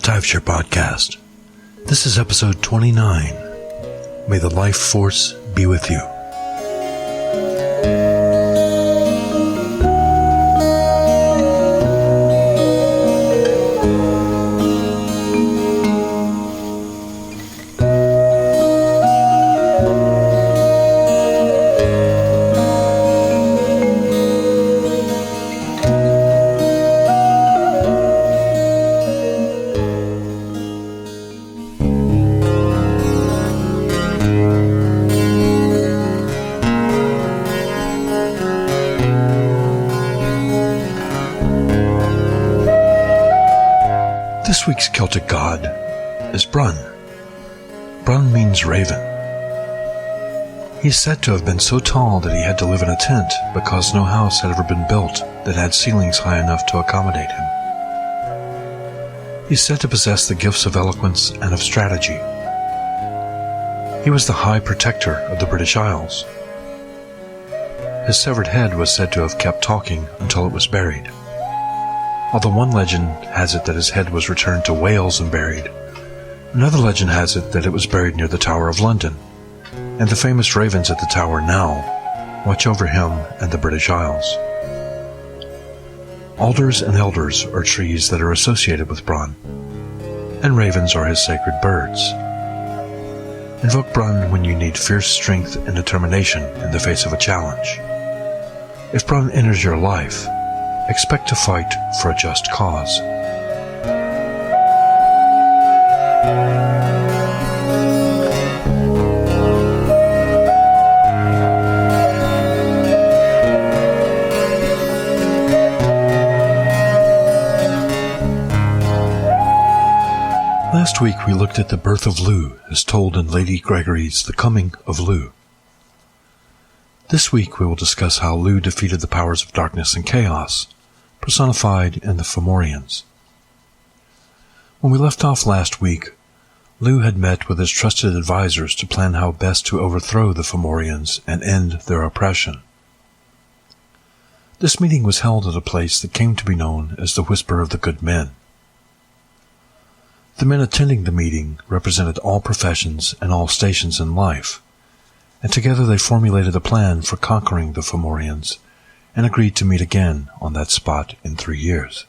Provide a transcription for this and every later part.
Taibhsear podcast. This is episode 29. May the life force be with you. This week's Celtic god is Brun. Brun means raven. He is said to have been so tall that he had to live in a tent because no house had ever been built that had ceilings high enough to accommodate him. He is said to possess the gifts of eloquence and of strategy. He was the High Protector of the British Isles. His severed head was said to have kept talking until it was buried. Although one legend has it that his head was returned to Wales and buried, another legend has it that it was buried near the Tower of London, and the famous ravens at the tower now watch over him and the British Isles. Alders and elders are trees that are associated with Brun, and ravens are his sacred birds. Invoke Brun when you need fierce strength and determination in the face of a challenge. If Brun enters your life, expect to fight for a just cause. Last week we looked at the birth of Lugh as told in Lady Gregory's The Coming of Lugh. This week we will discuss how Lugh defeated the powers of darkness and chaos, personified in the Fomorians. When we left off last week, Lugh had met with his trusted advisors to plan how best to overthrow the Fomorians and end their oppression. This meeting was held at a place that came to be known as the Whisper of the Good Men. The men attending the meeting represented all professions and all stations in life, and together they formulated a plan for conquering the Fomorians and agreed to meet again on that spot in 3 years.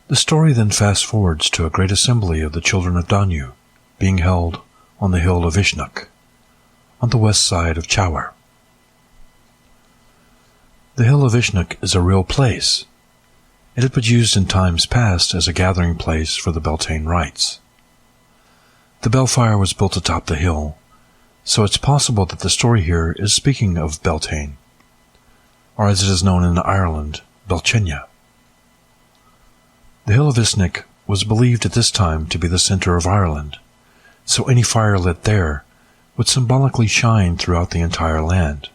The story then fast-forwards to a great assembly of the children of Danu, being held on the hill of Ishnuk, on the west side of Chawar. The hill of Ishnuk is a real place. It had been used in times past as a gathering place for the Beltane rites. The Belfire was built atop the hill, so it's possible that the story here is speaking of Beltane, or as it is known in Ireland, Belchenia. The hill of Ishnuk was believed at this time to be the center of Ireland, so any fire lit there would symbolically shine throughout the entire land.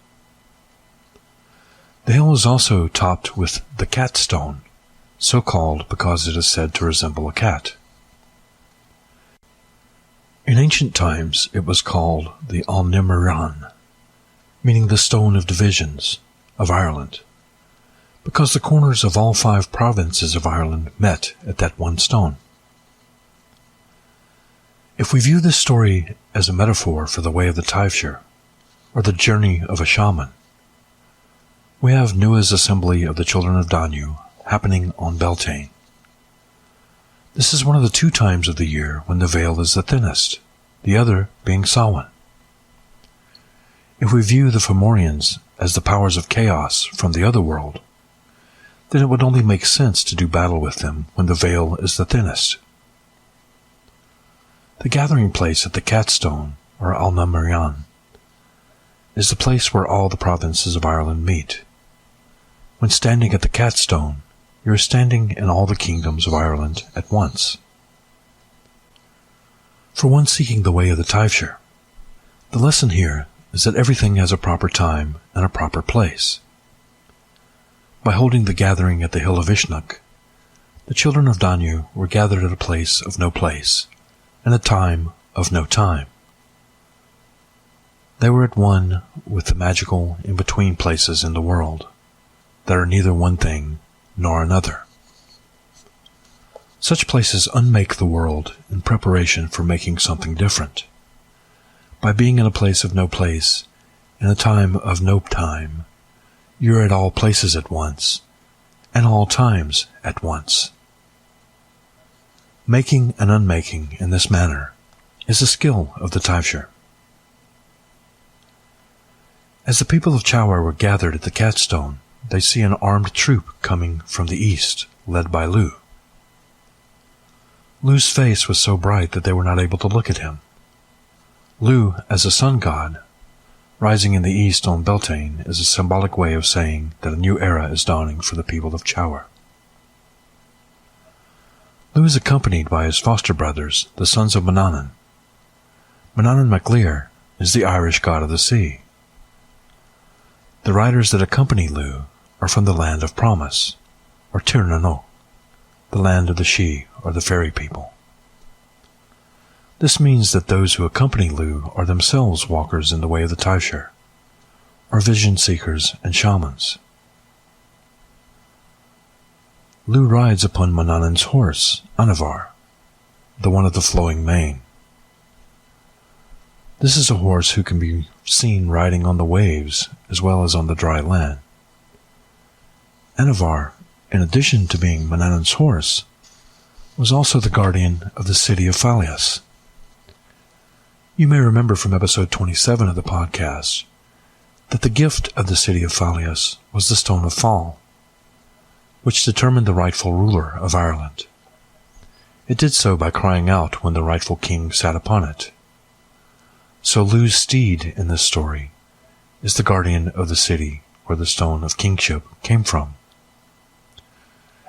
The hill is also topped with the Cat Stone, so called because it is said to resemble a cat. In ancient times, it was called the Alnimmeran, meaning the Stone of Divisions, of Ireland, because the corners of all 5 provinces of Ireland met at that one stone. If we view this story as a metaphor for the way of the Taibhsear, or the journey of a shaman, we have Nua's assembly of the children of Danu happening on Beltane. This is one of the 2 times of the year when the veil is the thinnest, the other being Samhain. If we view the Fomorians as the powers of chaos from the other world, then it would only make sense to do battle with them when the veil is the thinnest. The gathering place at the Catstone, or Alnimmeran, is the place where all the provinces of Ireland meet. When standing at the Catstone, you are standing in all the kingdoms of Ireland at once. For one seeking the way of the Taibhsear, the lesson here is that everything has a proper time and a proper place. By holding the gathering at the hill of Ishnuk, the children of Danu were gathered at a place of no place, and a time of no time. They were at one with the magical in-between places in the world that are neither one thing nor another. Such places unmake the world in preparation for making something different. By being in a place of no place, in a time of no time, you're at all places at once, and all times at once. Making and unmaking in this manner is a skill of the Taibhsear. As the people of Chowar were gathered at the Catstone, they see an armed troop coming from the east, led by Lu. Lu's face was so bright that they were not able to look at him. Lu, as a sun god, rising in the east on Beltane, is a symbolic way of saying that a new era is dawning for the people of Chowar. Lu is accompanied by his foster brothers, the sons of Manannan. Manannan MacLear is the Irish god of the sea. The riders that accompany Lu are from the land of promise, or Tir na no, the land of the Sidhe, or the fairy people. This means that those who accompany Lu are themselves walkers in the way of the Taibhsear, or vision seekers and shamans. Lu rides upon Manannan's horse, Anavar, the one of the flowing mane. This is a horse who can be seen riding on the waves as well as on the dry land. Anavar, in addition to being Manannan's horse, was also the guardian of the city of Phalias. You may remember from episode 27 of the podcast that the gift of the city of Phalias was the Stone of Fall, which determined the rightful ruler of Ireland. It did so by crying out when the rightful king sat upon it. So Lu's steed in this story is the guardian of the city where the stone of kingship came from.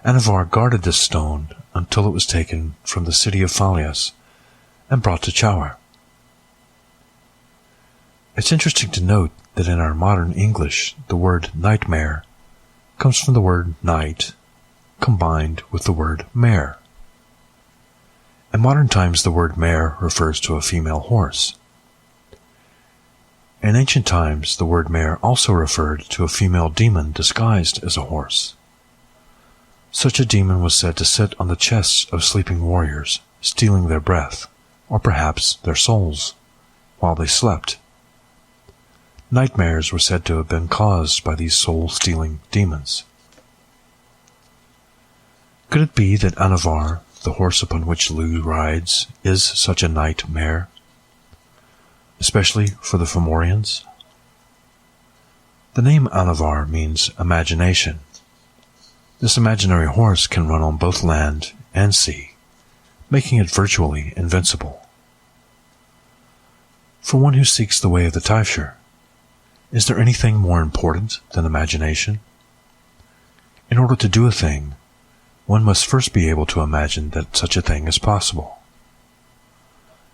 Anavar guarded this stone until it was taken from the city of Phalias and brought to Chowar. It's interesting to note that in our modern English, the word nightmare comes from the word night combined with the word mare. In modern times, the word mare refers to a female horse. In ancient times, the word mare also referred to a female demon disguised as a horse. Such a demon was said to sit on the chests of sleeping warriors, stealing their breath, or perhaps their souls, while they slept. Nightmares were said to have been caused by these soul-stealing demons. Could it be that Anavar, the horse upon which Lu rides, is such a nightmare, especially for the Fomorians? The name Anavar means imagination. This imaginary horse can run on both land and sea, making it virtually invincible. For one who seeks the way of the Taibhsear, is there anything more important than imagination? In order to do a thing, one must first be able to imagine that such a thing is possible.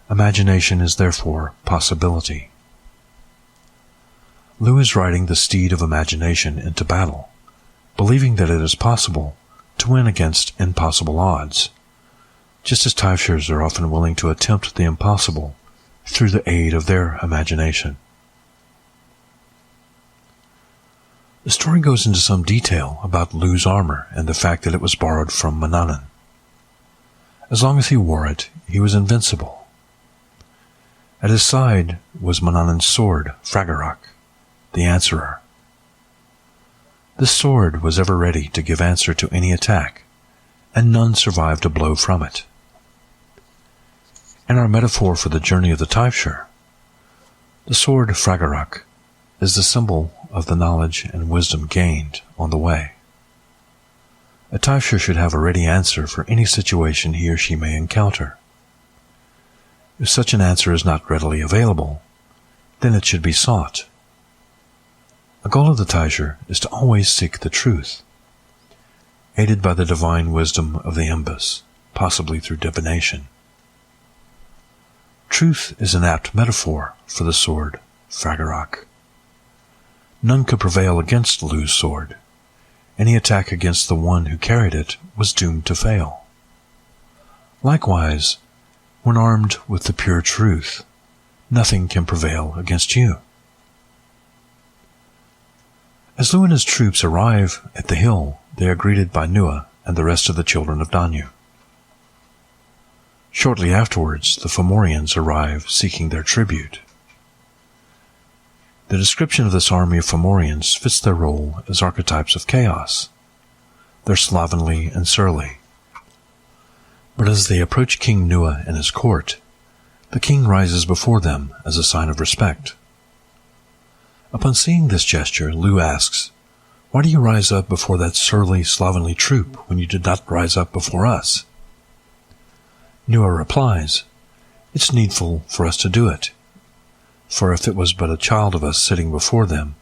Imagination is therefore possibility. Lu is riding the steed of imagination into battle, believing that it is possible to win against impossible odds, just as Taibhsears are often willing to attempt the impossible through the aid of their imagination. The story goes into some detail about Lu's armor and the fact that it was borrowed from Manannan. As long as he wore it, he was invincible. At his side was Manannan's sword, Fragarach, the answerer. This sword was ever ready to give answer to any attack, and none survived a blow from it. In our metaphor for the journey of the Taibhsear, the sword Fragarach is the symbol of the knowledge and wisdom gained on the way. A Taibhsear should have a ready answer for any situation he or she may encounter. If such an answer is not readily available, then it should be sought. A goal of the Taibhsear is to always seek the truth, aided by the divine wisdom of the Imbus, possibly through divination. Truth is an apt metaphor for the sword, Fragarach. None could prevail against Lu's sword. Any attack against the one who carried it was doomed to fail. Likewise, when armed with the pure truth, nothing can prevail against you. As Lu and his troops arrive at the hill, they are greeted by Nwyfre and the rest of the children of Danu. Shortly afterwards, the Fomorians arrive seeking their tribute. The description of this army of Fomorians fits their role as archetypes of chaos. They're slovenly and surly. But as they approach King Nwyfre and his court, the king rises before them as a sign of respect. Upon seeing this gesture, Lugh asks, "Why do you rise up before that surly, slovenly troop when you did not rise up before us?" Nwyfre replies, "It's needful for us to do it. For if it was but a child of us sitting before them,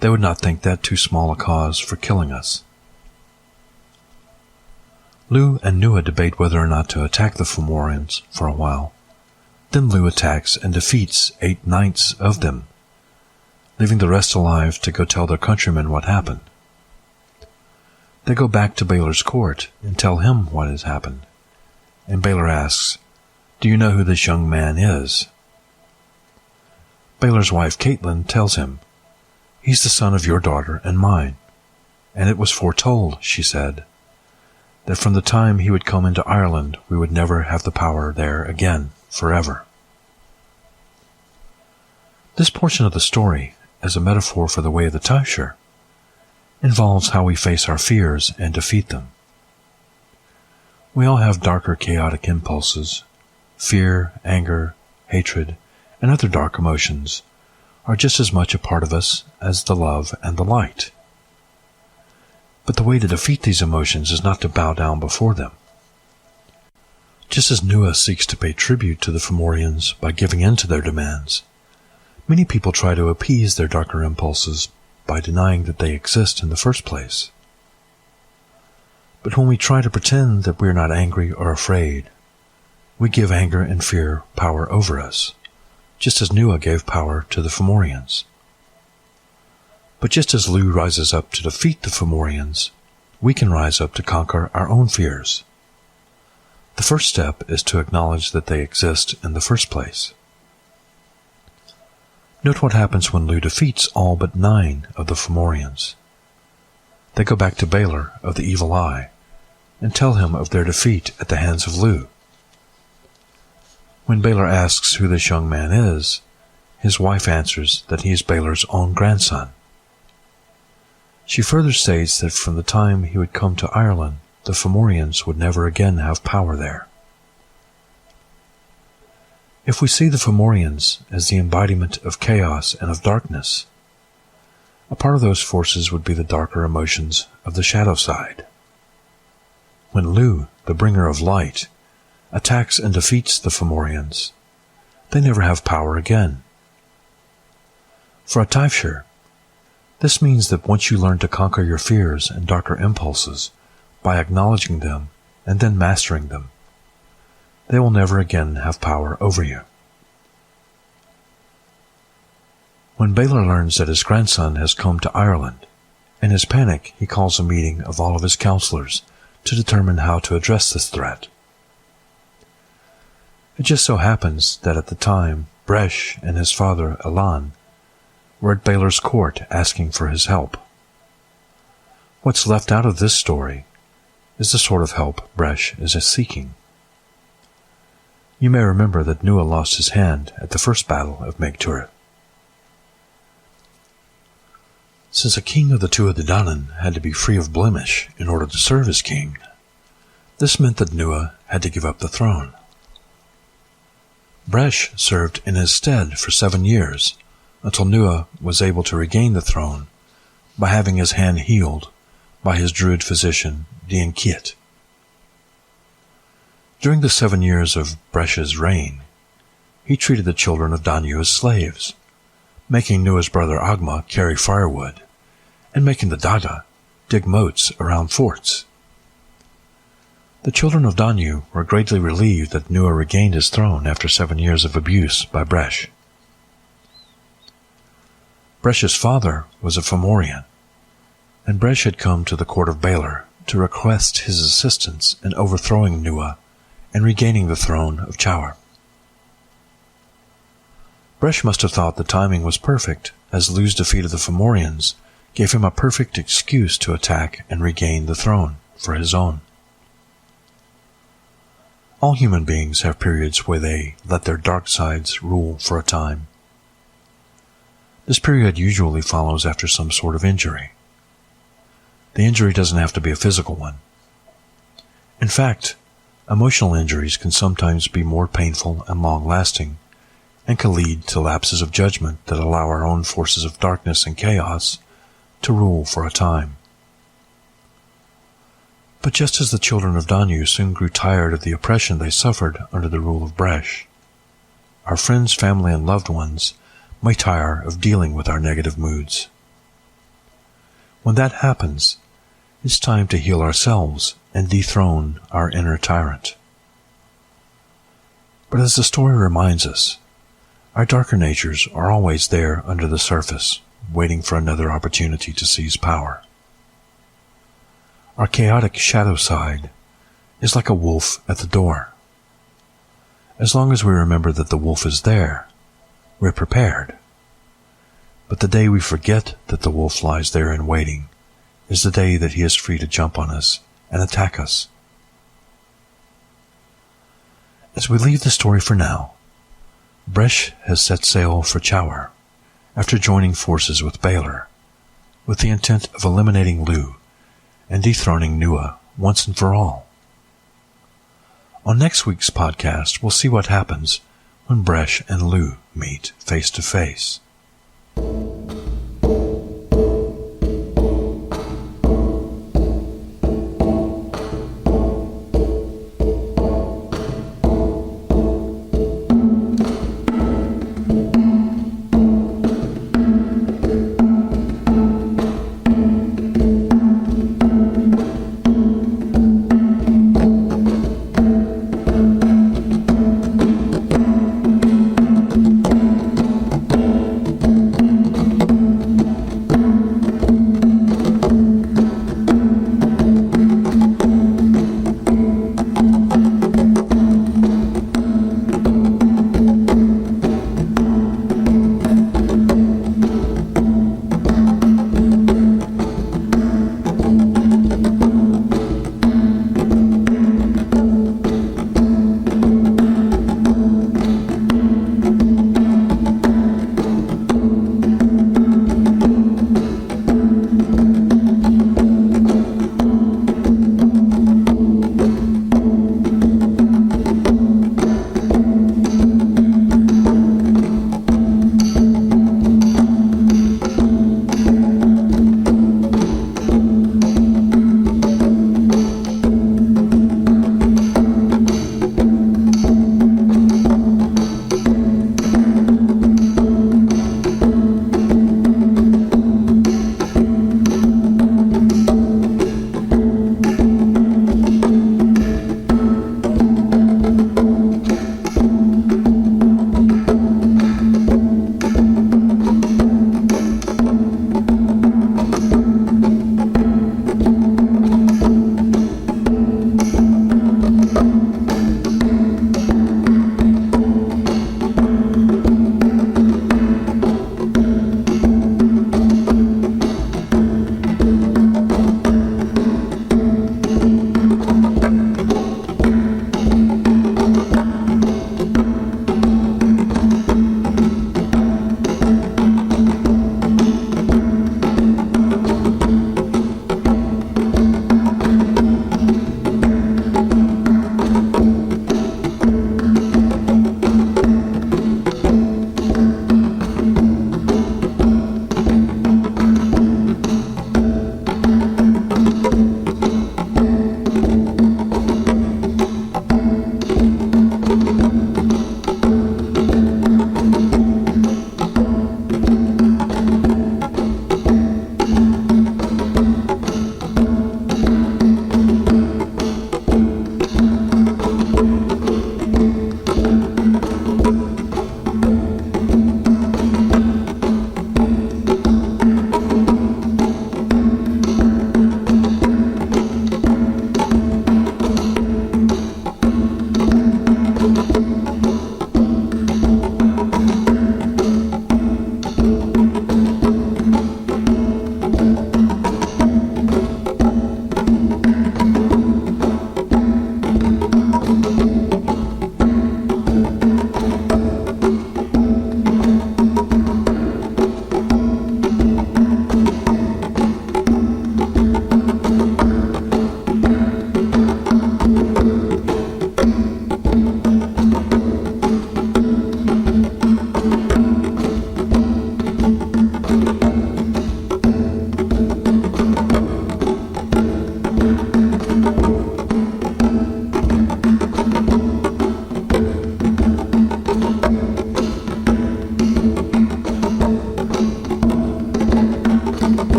they would not think that too small a cause for killing us." Lugh and Nwyfre debate whether or not to attack the Fomorians for a while. Then Lugh attacks and defeats 8 knights of them, leaving the rest alive to go tell their countrymen what happened. They go back to Baelor's court and tell him what has happened, and Baelor asks, "Do you know who this young man is?" Baelor's wife Caitlin tells him, "He's the son of your daughter and mine, and it was foretold," she said, "that from the time he would come into Ireland we would never have the power there again, forever." This portion of the story, as a metaphor for the way of the Taibhsear, involves how we face our fears and defeat them. We all have darker chaotic impulses. Fear, anger, hatred, and other dark emotions are just as much a part of us as the love and the light. But the way to defeat these emotions is not to bow down before them. Just as Nwyfre seeks to pay tribute to the Fomorians by giving in to their demands, many people try to appease their darker impulses by denying that they exist in the first place. But when we try to pretend that we are not angry or afraid, we give anger and fear power over us, just as Nwyfre gave power to the Fomorians. But just as Lugh rises up to defeat the Fomorians, we can rise up to conquer our own fears. The first step is to acknowledge that they exist in the first place. Note what happens when Lugh defeats all but 9 of the Fomorians. They go back to Baelor of the Evil Eye and tell him of their defeat at the hands of Lugh. When Baelor asks who this young man is, his wife answers that he is Baelor's own grandson. She further states that from the time he would come to Ireland, the Fomorians would never again have power there. If we see the Fomorians as the embodiment of chaos and of darkness, a part of those forces would be the darker emotions of the shadow side. When Lugh, the bringer of light, attacks and defeats the Fomorians, they never have power again. For a Taibhsear, this means that once you learn to conquer your fears and darker impulses by acknowledging them and then mastering them, they will never again have power over you. When Baelor learns that his grandson has come to Ireland, in his panic he calls a meeting of all of his counselors to determine how to address this threat. It just so happens that at the time, Bresh and his father Elan were at Baelor's court asking for his help. What's left out of this story is the sort of help Bresh is seeking. You may remember that Nwyfre lost his hand at the first battle of Maeg Tuath. Since a king of the Tuatha Dé Danann had to be free of blemish in order to serve as king, this meant that Nwyfre had to give up the throne. Bresh served in his stead for 7 years, until Nwyfre was able to regain the throne by having his hand healed by his Druid physician, Dian Ciat. During the 7 years of Bresh's reign, he treated the children of Danu as slaves, making Nwyfre's brother Agma carry firewood, and making the Dada dig moats around forts. The children of Danu were greatly relieved that Nwyfre regained his throne after 7 years of abuse by Bresh. Bresh's father was a Fomorian, and Bresh had come to the court of Baelor to request his assistance in overthrowing Nwyfre and regaining the throne of Chaur. Bresh must have thought the timing was perfect, as Lugh's defeat of the Fomorians gave him a perfect excuse to attack and regain the throne for his own. All human beings have periods where they let their dark sides rule for a time. This period usually follows after some sort of injury. The injury doesn't have to be a physical one. In fact, emotional injuries can sometimes be more painful and long-lasting, and can lead to lapses of judgment that allow our own forces of darkness and chaos to rule for a time. But just as the children of Danu soon grew tired of the oppression they suffered under the rule of Bresh, our friends, family, and loved ones might tire of dealing with our negative moods. When that happens, it's time to heal ourselves and dethrone our inner tyrant. But as the story reminds us, our darker natures are always there under the surface, waiting for another opportunity to seize power. Our chaotic shadow side is like a wolf at the door. As long as we remember that the wolf is there, we're prepared. But the day we forget that the wolf lies there in waiting is the day that he is free to jump on us and attack us. As we leave the story for now, Bresh has set sail for Chowar after joining forces with Baelor, with the intent of eliminating Lu and dethroning Nua once and for all. On next week's podcast, we'll see what happens when Bresh and Lu meet face to face.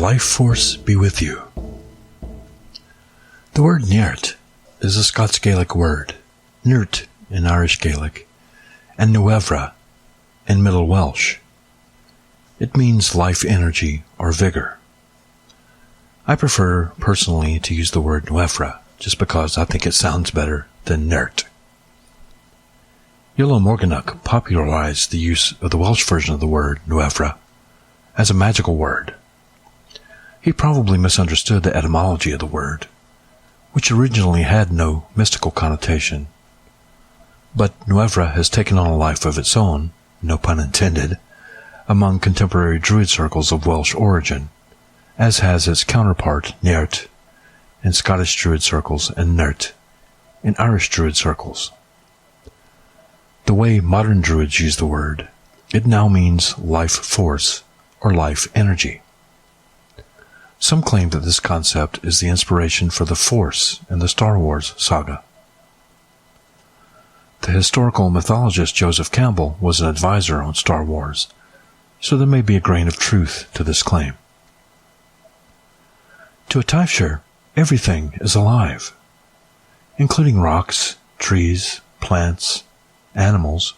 life force be with you. The word Neart is a Scots Gaelic word, Neart in Irish Gaelic, and Nwyfre in Middle Welsh. It means life energy or vigor. I prefer personally to use the word Nwyfre just because I think it sounds better than Neart. Iolo Morganach popularized the use of the Welsh version of the word Nwyfre as a magical word. He probably misunderstood the etymology of the word, which originally had no mystical connotation. But Nwyfre has taken on a life of its own, no pun intended, among contemporary Druid circles of Welsh origin, as has its counterpart Neart in Scottish Druid circles and Neart in Irish Druid circles. The way modern Druids use the word, it now means life force or life energy. Some claim that this concept is the inspiration for the Force in the Star Wars saga. The historical mythologist Joseph Campbell was an advisor on Star Wars, so there may be a grain of truth to this claim. To a Taibhsear, everything is alive, including rocks, trees, plants, animals,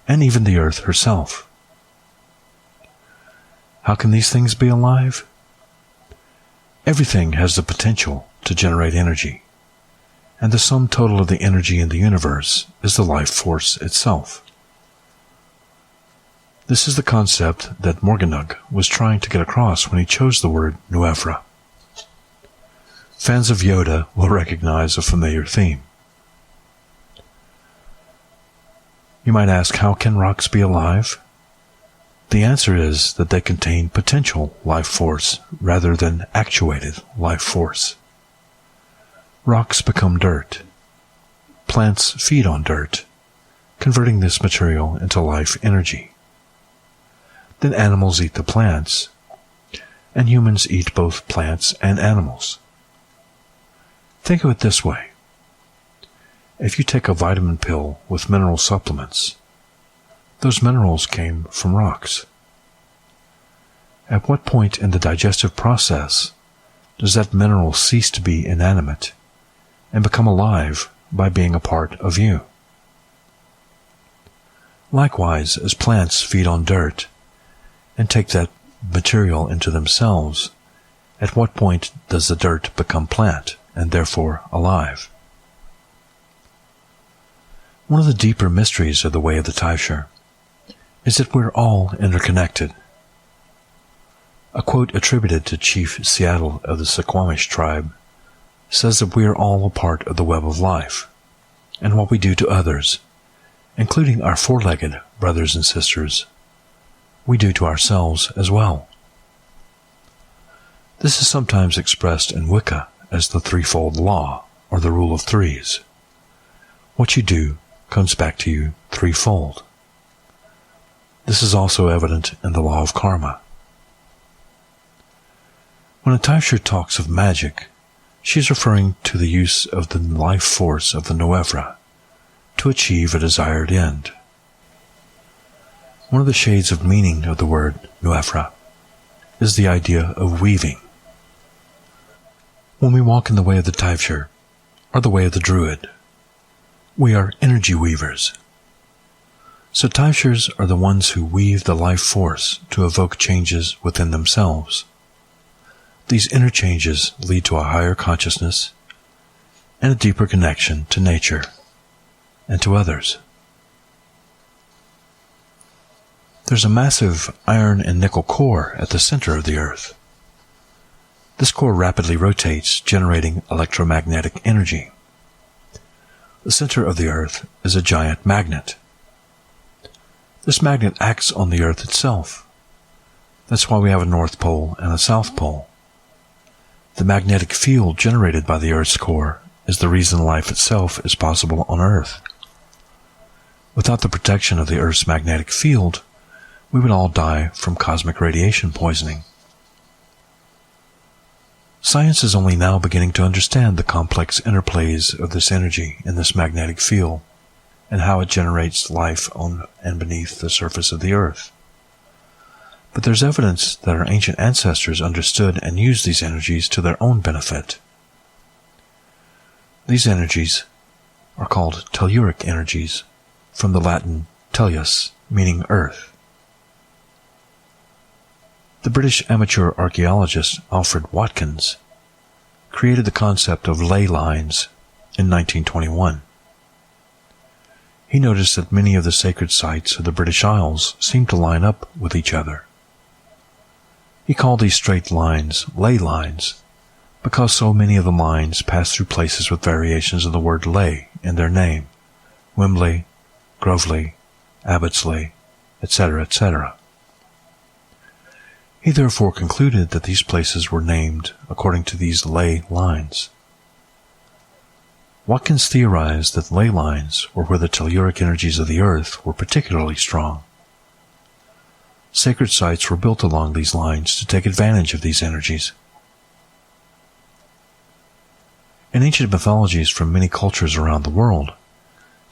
and even the earth herself. How can these things be alive? Everything has the potential to generate energy, and the sum total of the energy in the universe is the life force itself. This is the concept that Morganach was trying to get across when he chose the word Nwyfre. Fans of Yoda will recognize a familiar theme. You might ask, how can rocks be alive? The answer is that they contain potential life force rather than actuated life force. Rocks become dirt. Plants feed on dirt, converting this material into life energy. Then animals eat the plants, and humans eat both plants and animals. Think of it this way. If you take a vitamin pill with mineral supplements, those minerals came from rocks. At what point in the digestive process does that mineral cease to be inanimate and become alive by being a part of you? Likewise, as plants feed on dirt and take that material into themselves, at what point does the dirt become plant and therefore alive? One of the deeper mysteries of the way of the Taibhsear is that we're all interconnected. A quote attributed to Chief Seattle of the Suquamish tribe says that we are all a part of the web of life, and what we do to others, including our four-legged brothers and sisters, we do to ourselves as well. This is sometimes expressed in Wicca as the threefold law, or the rule of threes. What you do comes back to you threefold. This is also evident in the law of karma. When a Taibhsear talks of magic, she is referring to the use of the life force of the Nwyfre to achieve a desired end. One of the shades of meaning of the word Nwyfre is the idea of weaving. When we walk in the way of the Taibhsear, or the way of the Druid, we are energy weavers. So Taibhsears are the ones who weave the life force to evoke changes within themselves. These inner changes lead to a higher consciousness and a deeper connection to nature and to others. There's a massive iron and nickel core at the center of the Earth. This core rapidly rotates, generating electromagnetic energy. The center of the Earth is a giant magnet. This magnet acts on the Earth itself. That's why we have a North Pole and a South Pole. The magnetic field generated by the Earth's core is the reason life itself is possible on Earth. Without the protection of the Earth's magnetic field, we would all die from cosmic radiation poisoning. Science is only now beginning to understand the complex interplays of this energy in this magnetic field and how it generates life on and beneath the surface of the Earth. but there's evidence that our ancient ancestors understood and used these energies to their own benefit. These energies are called telluric energies, from the Latin tellus, meaning earth. The British amateur archaeologist Alfred Watkins created the concept of ley lines in 1921. He noticed that many of the sacred sites of the British Isles seemed to line up with each other. He called these straight lines ley lines because so many of the lines pass through places with variations of the word ley in their name: Wembley, Groveley, Abbottsley, etc., etc. He therefore concluded that these places were named according to these ley lines. Watkins theorized that ley lines were where the telluric energies of the earth were particularly strong. Sacred sites were built along these lines to take advantage of these energies. In ancient mythologies from many cultures around the world,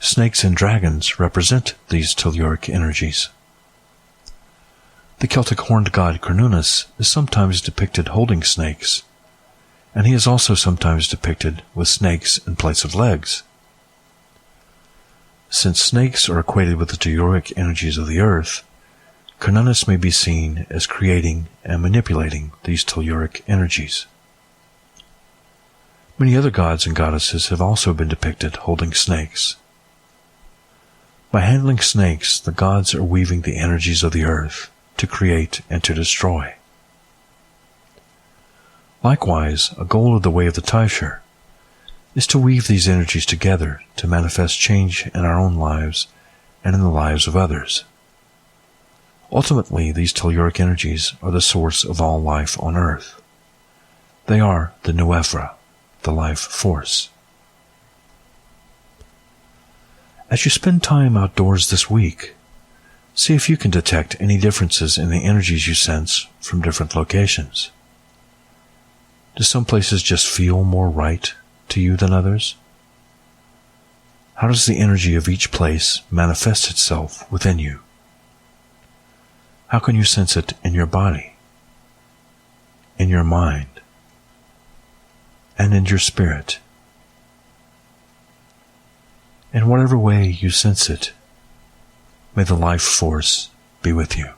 snakes and dragons represent these telluric energies. The Celtic horned god Cernunnos is sometimes depicted holding snakes, and he is also sometimes depicted with snakes in place of legs. Since snakes are equated with the telluric energies of the earth, Cernunnos may be seen as creating and manipulating these telluric energies. Many other gods and goddesses have also been depicted holding snakes. By handling snakes, the gods are weaving the energies of the earth to create and to destroy. Likewise, a goal of the way of the Taibhsear is to weave these energies together to manifest change in our own lives and in the lives of others. Ultimately, these telluric energies are the source of all life on earth. They are the Nwyfre, the life force. As you spend time outdoors this week, see if you can detect any differences in the energies you sense from different locations. Do some places just feel more right to you than others? How does the energy of each place manifest itself within you? How can you sense it in your body, in your mind, and in your spirit? In whatever way you sense it, may the life force be with you.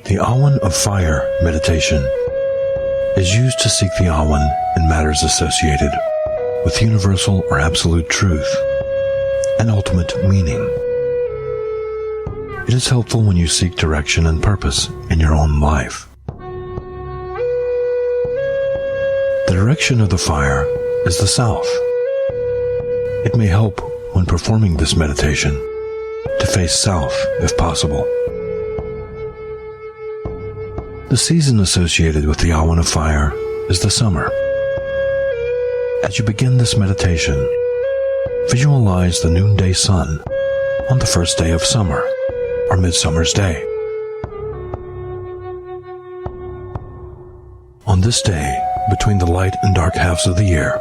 The Awen of Fire meditation is used to seek the Awen in matters associated with universal or absolute truth and ultimate meaning. It is helpful when you seek direction and purpose in your own life. The direction of the fire is the south. It may help when performing this meditation to face south if possible. The season associated with the Awen of Fire is the summer. As you begin this meditation, visualize the noonday sun on the first day of summer, or midsummer's day. On this day, between the light and dark halves of the year,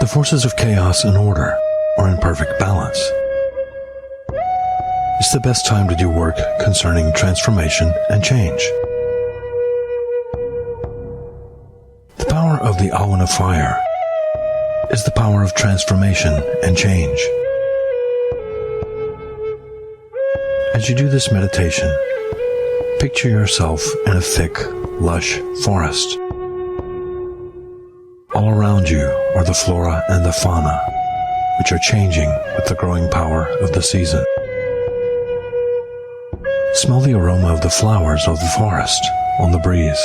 the forces of chaos and order are in perfect balance. It's the best time to do work concerning transformation and change. The power of the Awen of Fire is the power of transformation and change. As you do this meditation, picture yourself in a thick, lush forest. All around you are the flora and the fauna, which are changing with the growing power of the season. Smell the aroma of the flowers of the forest on the breeze.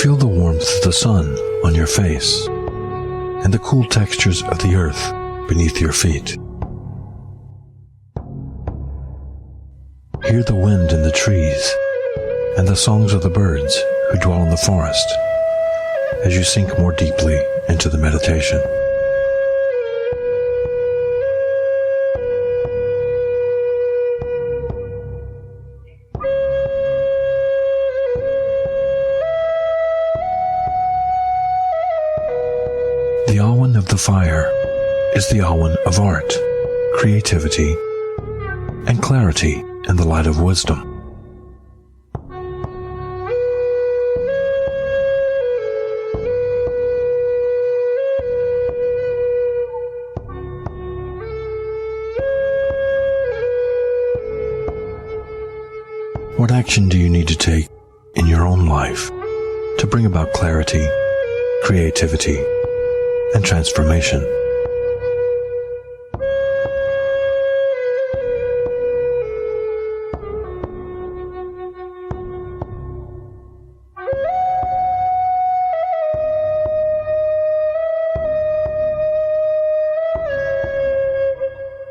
Feel the warmth of the sun on your face and the cool textures of the earth beneath your feet. Hear the wind in the trees and the songs of the birds who dwell in the forest as you sink more deeply into the meditation. The Awen of the Fire is the Awen of art, creativity, and clarity in the light of wisdom. What action do you need to take in your own life to bring about clarity, creativity, and transformation?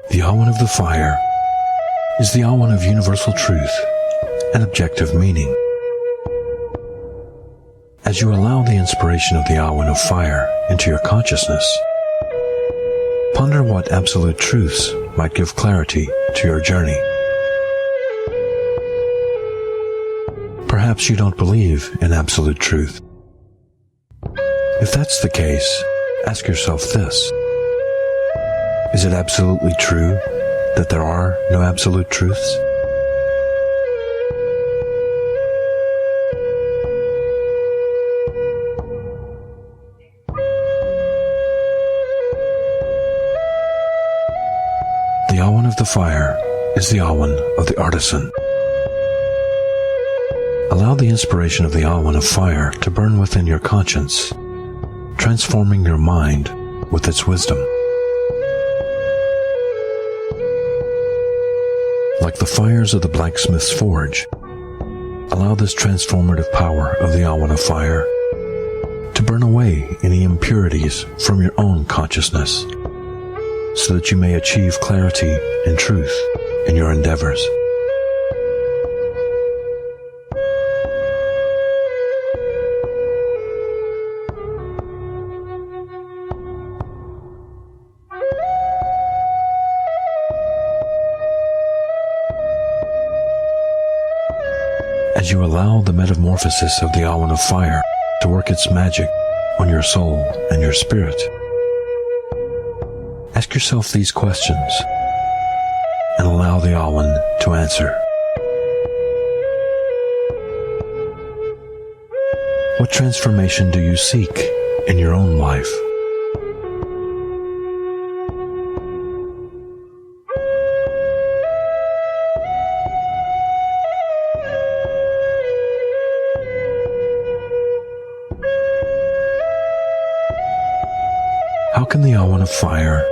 The Awen of the Fire is the Awen of universal truth and objective meaning. As you allow the inspiration of the Awen of Fire into your consciousness, ponder what absolute truths might give clarity to your journey. Perhaps you don't believe in absolute truth. If that's the case, ask yourself this: is it absolutely true that there are no absolute truths? The awen of the fire is the awen of the artisan. Allow the inspiration of the awen of fire to burn within your conscience, transforming your mind with its wisdom. Like the fires of the blacksmith's forge, allow this transformative power of the awen of fire to burn away any impurities from your own consciousness, so that you may achieve clarity and truth in your endeavors. As you allow the metamorphosis of the awen of fire to work its magic on your soul and your spirit, ask yourself these questions and allow the awen to answer. What transformation do you seek in your own life? How can the awen of fire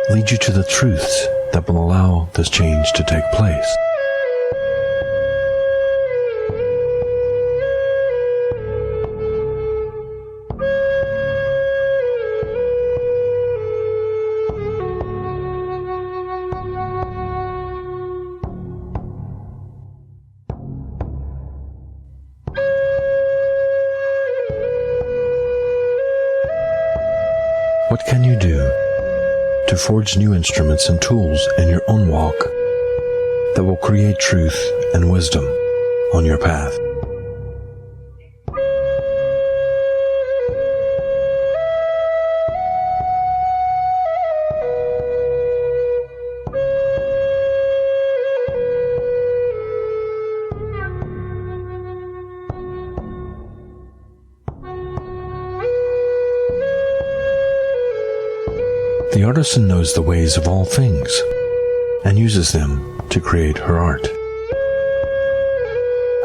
lead you to the truths that will allow this change to take place? What can you do to forge new instruments and tools in your own walk that will create truth and wisdom on your path? The artisan knows the ways of all things and uses them to create her art.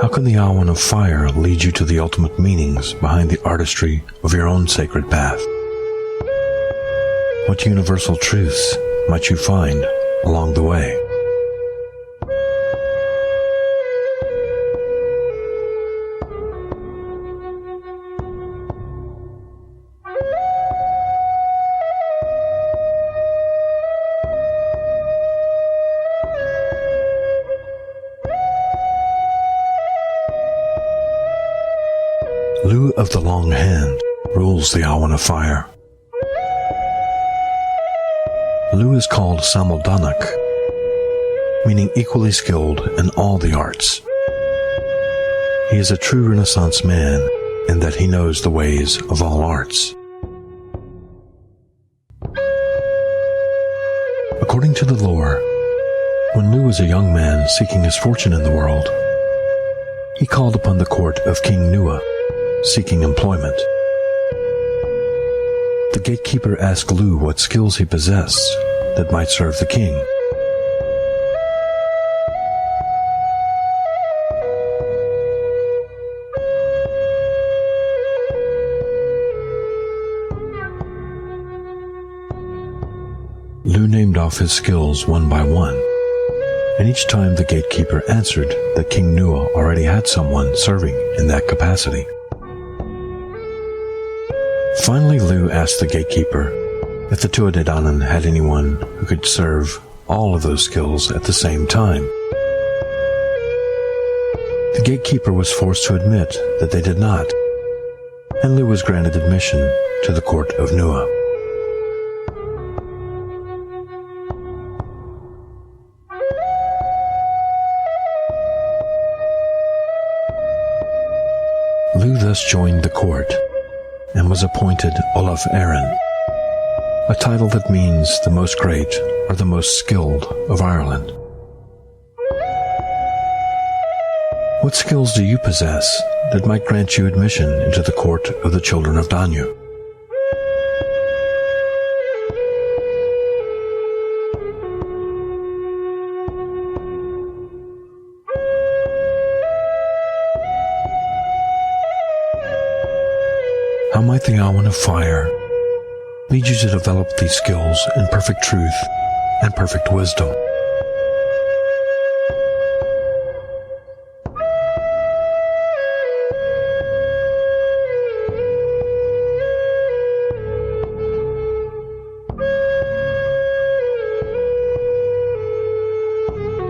How can the awen of fire lead you to the ultimate meanings behind the artistry of your own sacred path? What universal truths might you find along the way? Lu of the Long Hand rules the awen of fire. Lu is called Samoldanak, meaning equally skilled in all the arts. He is a true Renaissance man in that he knows the ways of all arts. According to the lore, when Lu was a young man seeking his fortune in the world, he called upon the court of King Nwyfre, seeking employment. The gatekeeper asked Lu what skills he possessed that might serve the king. Lu named off his skills one by one, and each time the gatekeeper answered that King Nwyfre already had someone serving in that capacity. Finally, Lu asked the gatekeeper if the Tuatha had anyone who could serve all of those skills at the same time. The gatekeeper was forced to admit that they did not, and Lu was granted admission to the court of Nwyfre. Lu thus joined the court and was appointed Olaf Érenn, a title that means the most great or the most skilled of Ireland. What skills do you possess that might grant you admission into the court of the children of Danu? How might the Awen of Fire lead you to develop these skills in perfect truth and perfect wisdom?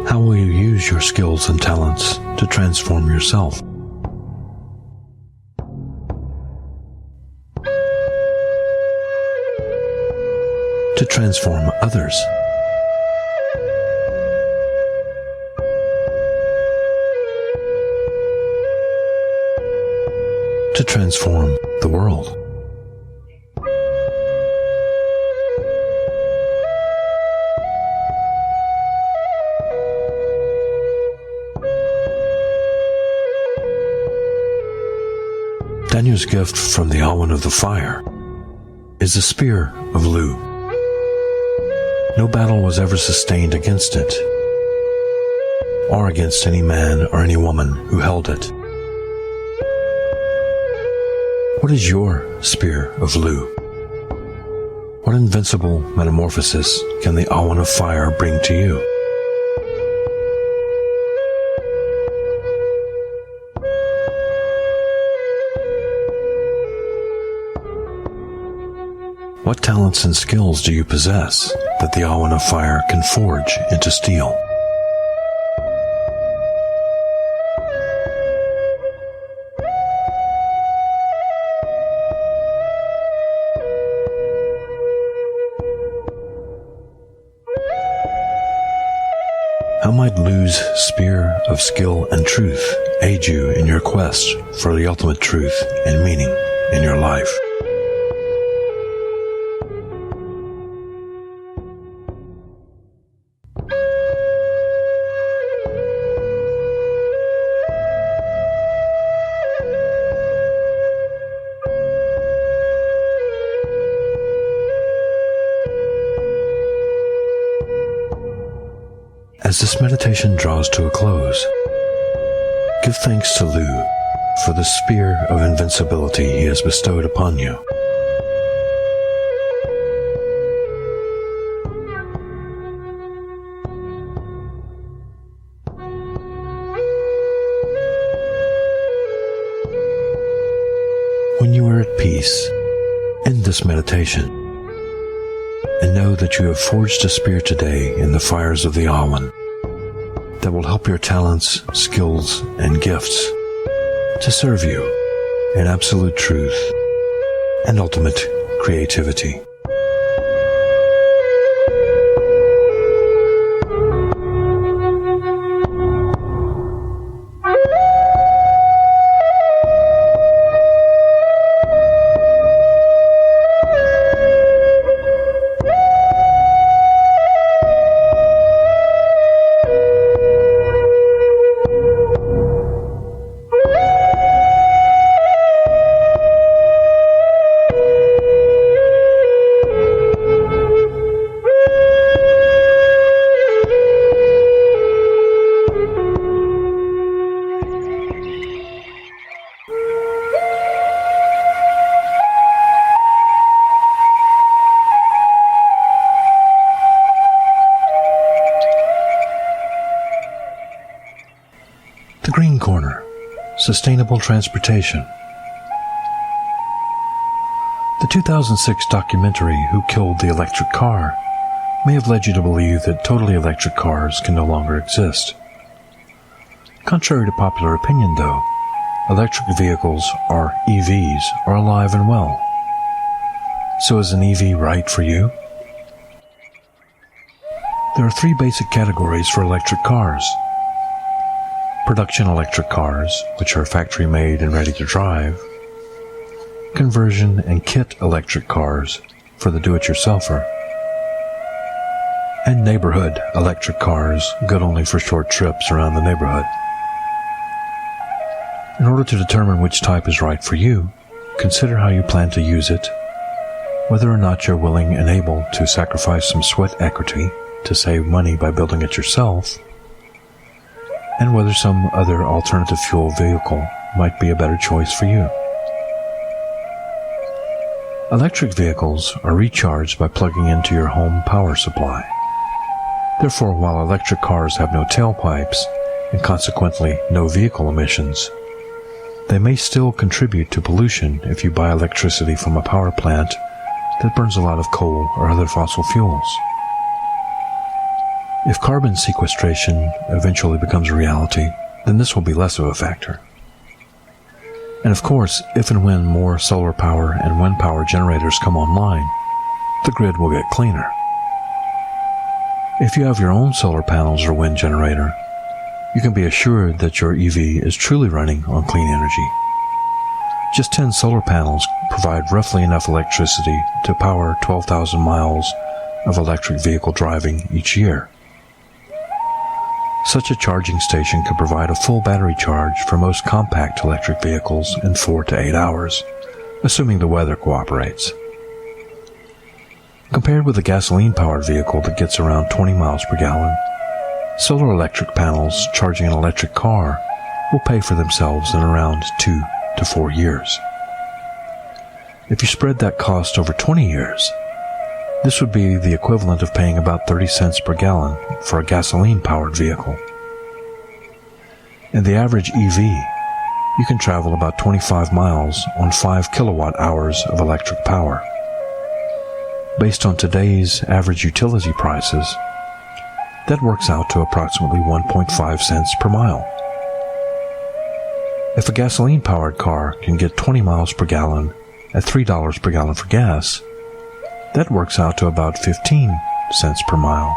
How will you use your skills and talents to transform yourself? To transform others? To transform the world? Daniel's gift from the Awen of the Fire is the Spear of Lu. No battle was ever sustained against it, or against any man or any woman who held it. What is your Spear of Lu? What invincible metamorphosis can the Awen of Fire bring to you? What talents and skills do you possess that the Awen of Fire can forge into steel? How might Lu's Spear of Skill and Truth aid you in your quest for the ultimate truth and meaning in your life? As this meditation draws to a close, give thanks to Lu for the spear of invincibility he has bestowed upon you. When you are at peace, end this meditation and know that you have forged a spear today in the fires of the Awen that will help your talents, skills, and gifts to serve you in absolute truth and ultimate creativity. The Green Corner, Sustainable Transportation. The 2006 documentary Who Killed the Electric Car may have led you to believe that totally electric cars can no longer exist. Contrary to popular opinion, though, electric vehicles, or EVs, are alive and well. So is an EV right for you? There are three basic categories for electric cars. Production electric cars, which are factory-made and ready to drive. Conversion and kit electric cars for the do-it-yourselfer. And neighborhood electric cars, good only for short trips around the neighborhood. In order to determine which type is right for you, consider how you plan to use it, whether or not you're willing and able to sacrifice some sweat equity to save money by building it yourself, and whether some other alternative fuel vehicle might be a better choice for you. Electric vehicles are recharged by plugging into your home power supply. Therefore, while electric cars have no tailpipes, and consequently no vehicle emissions, they may still contribute to pollution if you buy electricity from a power plant that burns a lot of coal or other fossil fuels. If carbon sequestration eventually becomes a reality, then this will be less of a factor. And of course, if and when more solar power and wind power generators come online, the grid will get cleaner. If you have your own solar panels or wind generator, you can be assured that your EV is truly running on clean energy. Just 10 solar panels provide roughly enough electricity to power 12,000 miles of electric vehicle driving each year. Such a charging station could provide a full battery charge for most compact electric vehicles in 4 to 8 hours, assuming the weather cooperates. Compared with a gasoline-powered vehicle that gets around 20 miles per gallon, solar electric panels charging an electric car will pay for themselves in around 2 to 4 years. If you spread that cost over 20 years, this would be the equivalent of paying about 30 cents per gallon for a gasoline-powered vehicle. In the average EV, you can travel about 25 miles on 5 kilowatt hours of electric power. Based on today's average utility prices, that works out to approximately 1.5 cents per mile. If a gasoline-powered car can get 20 miles per gallon at $3 per gallon for gas, that works out to about 15 cents per mile.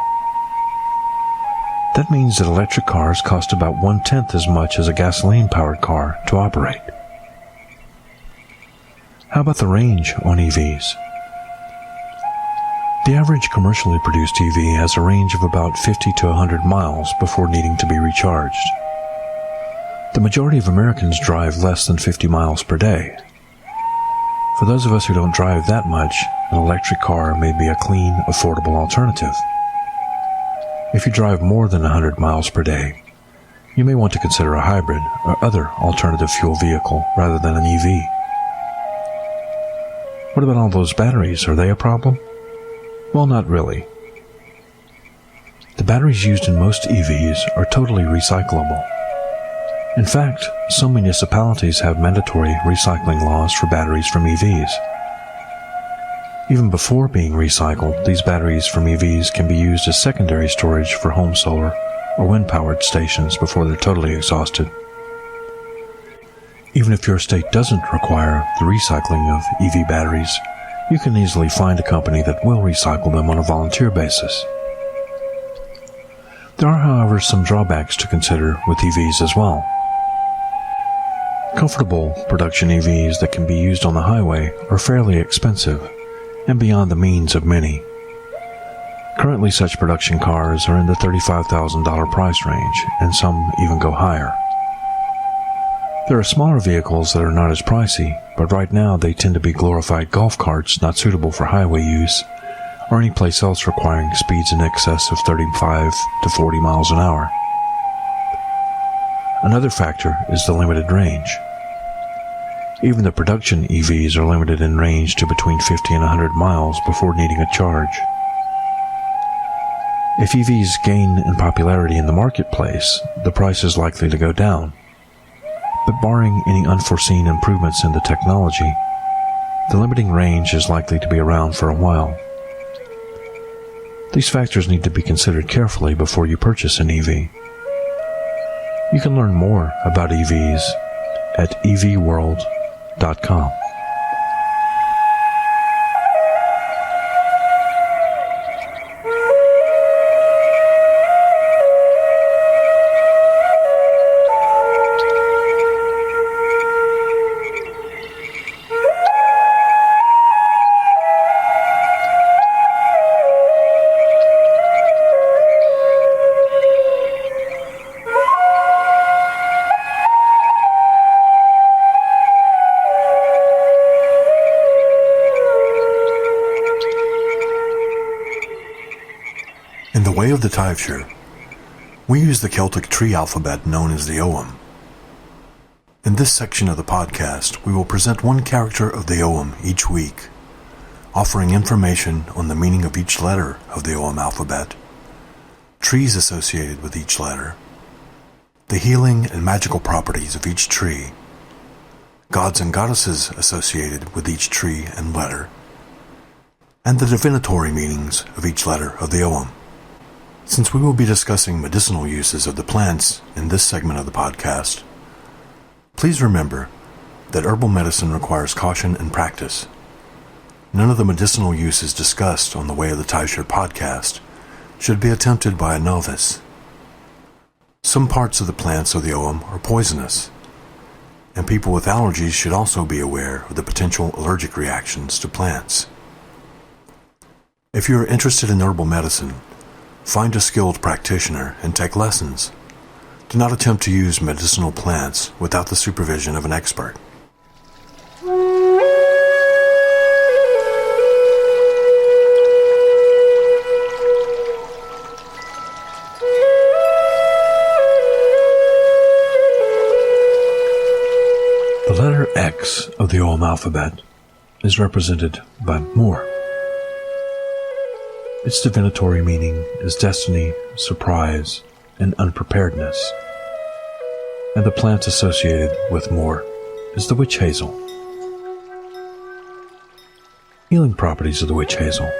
That means that electric cars cost about 1/10 as much as a gasoline-powered car to operate. How about the range on EVs? The average commercially produced EV has a range of about 50 to 100 miles before needing to be recharged. The majority of Americans drive less than 50 miles per day. For those of us who don't drive that much, an electric car may be a clean, affordable alternative. If you drive more than 100 miles per day, you may want to consider a hybrid or other alternative fuel vehicle rather than an EV. What about all those batteries? Are they a problem? Well, not really. The batteries used in most EVs are totally recyclable. In fact, some municipalities have mandatory recycling laws for batteries from EVs. Even before being recycled, these batteries from EVs can be used as secondary storage for home solar or wind-powered stations before they're totally exhausted. Even if your state doesn't require the recycling of EV batteries, you can easily find a company that will recycle them on a volunteer basis. There are, however, some drawbacks to consider with EVs as well. Comfortable production EVs that can be used on the highway are fairly expensive and beyond the means of many. Currently, such production cars are in the $35,000 price range, and some even go higher. There are smaller vehicles that are not as pricey, but right now they tend to be glorified golf carts not suitable for highway use, or any place else requiring speeds in excess of 35 to 40 miles an hour. Another factor is the limited range. Even the production EVs are limited in range to between 50 and 100 miles before needing a charge. If EVs gain in popularity in the marketplace, the price is likely to go down. But barring any unforeseen improvements in the technology, the limiting range is likely to be around for a while. These factors need to be considered carefully before you purchase an EV. You can learn more about EVs at evworld.com. In the way of the Taibhsear, we use the Celtic tree alphabet known as the Ogham. In this section of the podcast, we will present one character of the Ogham each week, offering information on the meaning of each letter of the OM alphabet, trees associated with each letter, the healing and magical properties of each tree, gods and goddesses associated with each tree and letter, and the divinatory meanings of each letter of the OM. Since we will be discussing medicinal uses of the plants in this segment of the podcast, please remember that herbal medicine requires caution and practice. None of the medicinal uses discussed on the Way of the Taibhsear podcast should be attempted by a novice. Some parts of the plants of the OM are poisonous, and people with allergies should also be aware of the potential allergic reactions to plants. If you are interested in herbal medicine, find a skilled practitioner and take lessons. Do not attempt to use medicinal plants without the supervision of an expert. The letter X of the OM alphabet is represented by Moor. Its divinatory meaning is destiny, surprise, and unpreparedness. And the plant associated with Moor is the witch hazel. Healing properties of the witch hazel.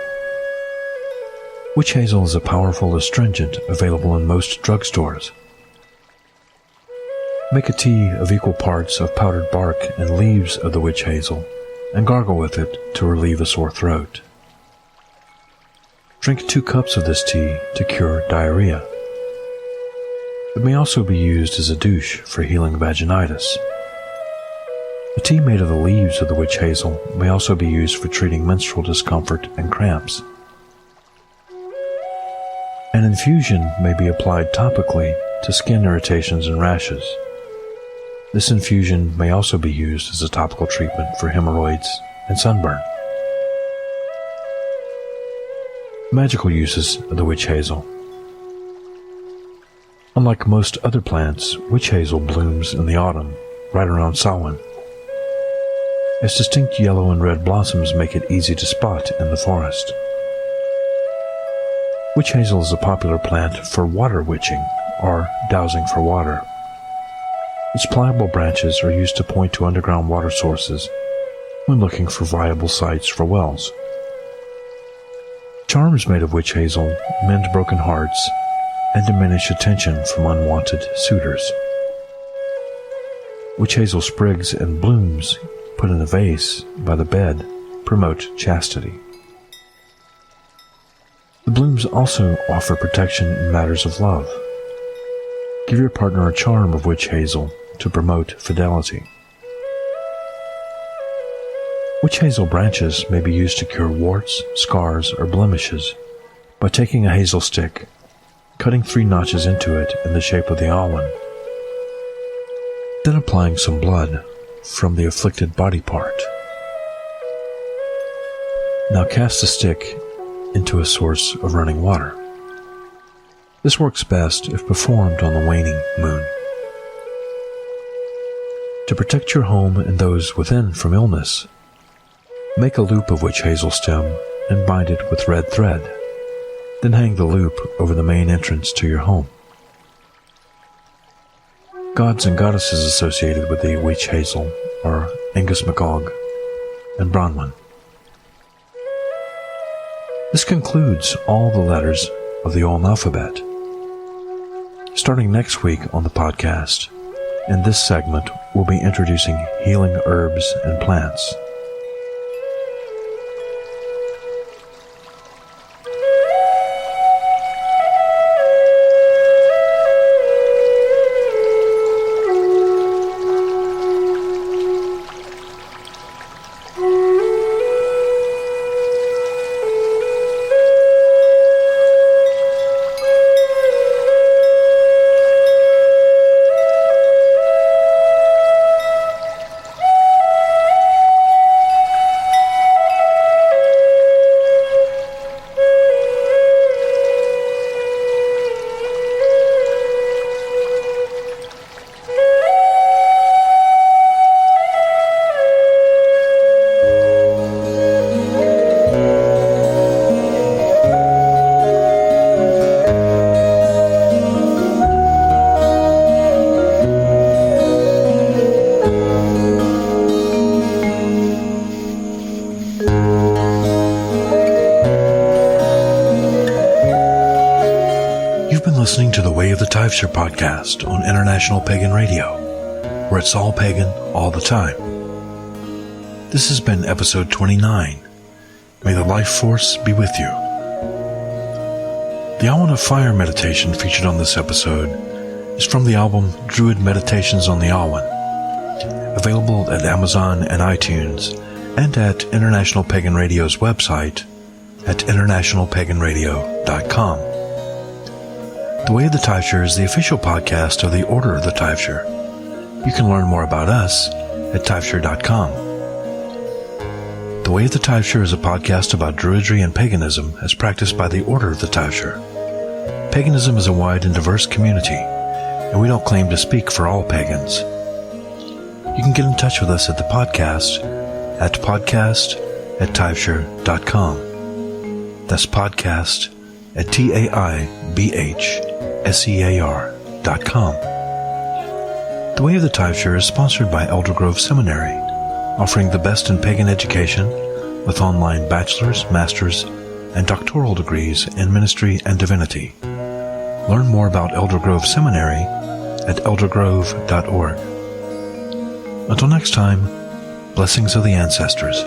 Witch hazel is a powerful astringent available in most drugstores. Make a tea of equal parts of powdered bark and leaves of the witch hazel and gargle with it to relieve a sore throat. Drink 2 cups of this tea to cure diarrhea. It may also be used as a douche for healing vaginitis. A tea made of the leaves of the witch hazel may also be used for treating menstrual discomfort and cramps. An infusion may be applied topically to skin irritations and rashes. This infusion may also be used as a topical treatment for hemorrhoids and sunburn. Magical uses of the witch hazel. Unlike most other plants, witch hazel blooms in the autumn, right around Samhain. Its distinct yellow and red blossoms make it easy to spot in the forest. Witch hazel is a popular plant for water witching, or dowsing for water. Its pliable branches are used to point to underground water sources when looking for viable sites for wells. Charms made of witch hazel mend broken hearts and diminish attention from unwanted suitors. Witch hazel sprigs and blooms put in a vase by the bed promote chastity. The blooms also offer protection in matters of love. Give your partner a charm of witch hazel to promote fidelity. Witch hazel branches may be used to cure warts, scars, or blemishes by taking a hazel stick, cutting 3 notches into it in the shape of the awen, then applying some blood from the afflicted body part. Now cast the stick into a source of running water. This works best if performed on the waning moon. To protect your home and those within from illness, make a loop of witch hazel stem and bind it with red thread. Then hang the loop over the main entrance to your home. Gods and goddesses associated with the witch hazel are Angus MacOg and Bronwyn. This concludes all the letters of the OM alphabet. Starting next week on the podcast, in this segment, we'll be introducing healing herbs and plants. been listening to the Way of the Taibhsear podcast on International Pagan Radio, where it's all pagan all the time. This has been episode 29. May the life force be with you. The Awan of Fire meditation featured on this episode is from the album Druid Meditations on the Awan, available at Amazon and iTunes and at International Pagan Radio's website at internationalpaganradio.com. The Way of the Taibhsear is the official podcast of the Order of the Taibhsear. You can learn more about us at taibhsear.com. The Way of the Taibhsear is a podcast about Druidry and paganism as practiced by the Order of the Taibhsear. Paganism is a wide and diverse community, and we don't claim to speak for all pagans. You can get in touch with us at the podcast at podcast@taibhsear.com. That's podcast at taibhsear.com. The Way of the Taibhsear is sponsored by Elder Grove Seminary, offering the best in pagan education with online bachelor's, master's, and doctoral degrees in ministry and divinity. Learn more about Elder Grove Seminary at eldergrove.org. Until next time, blessings of the ancestors.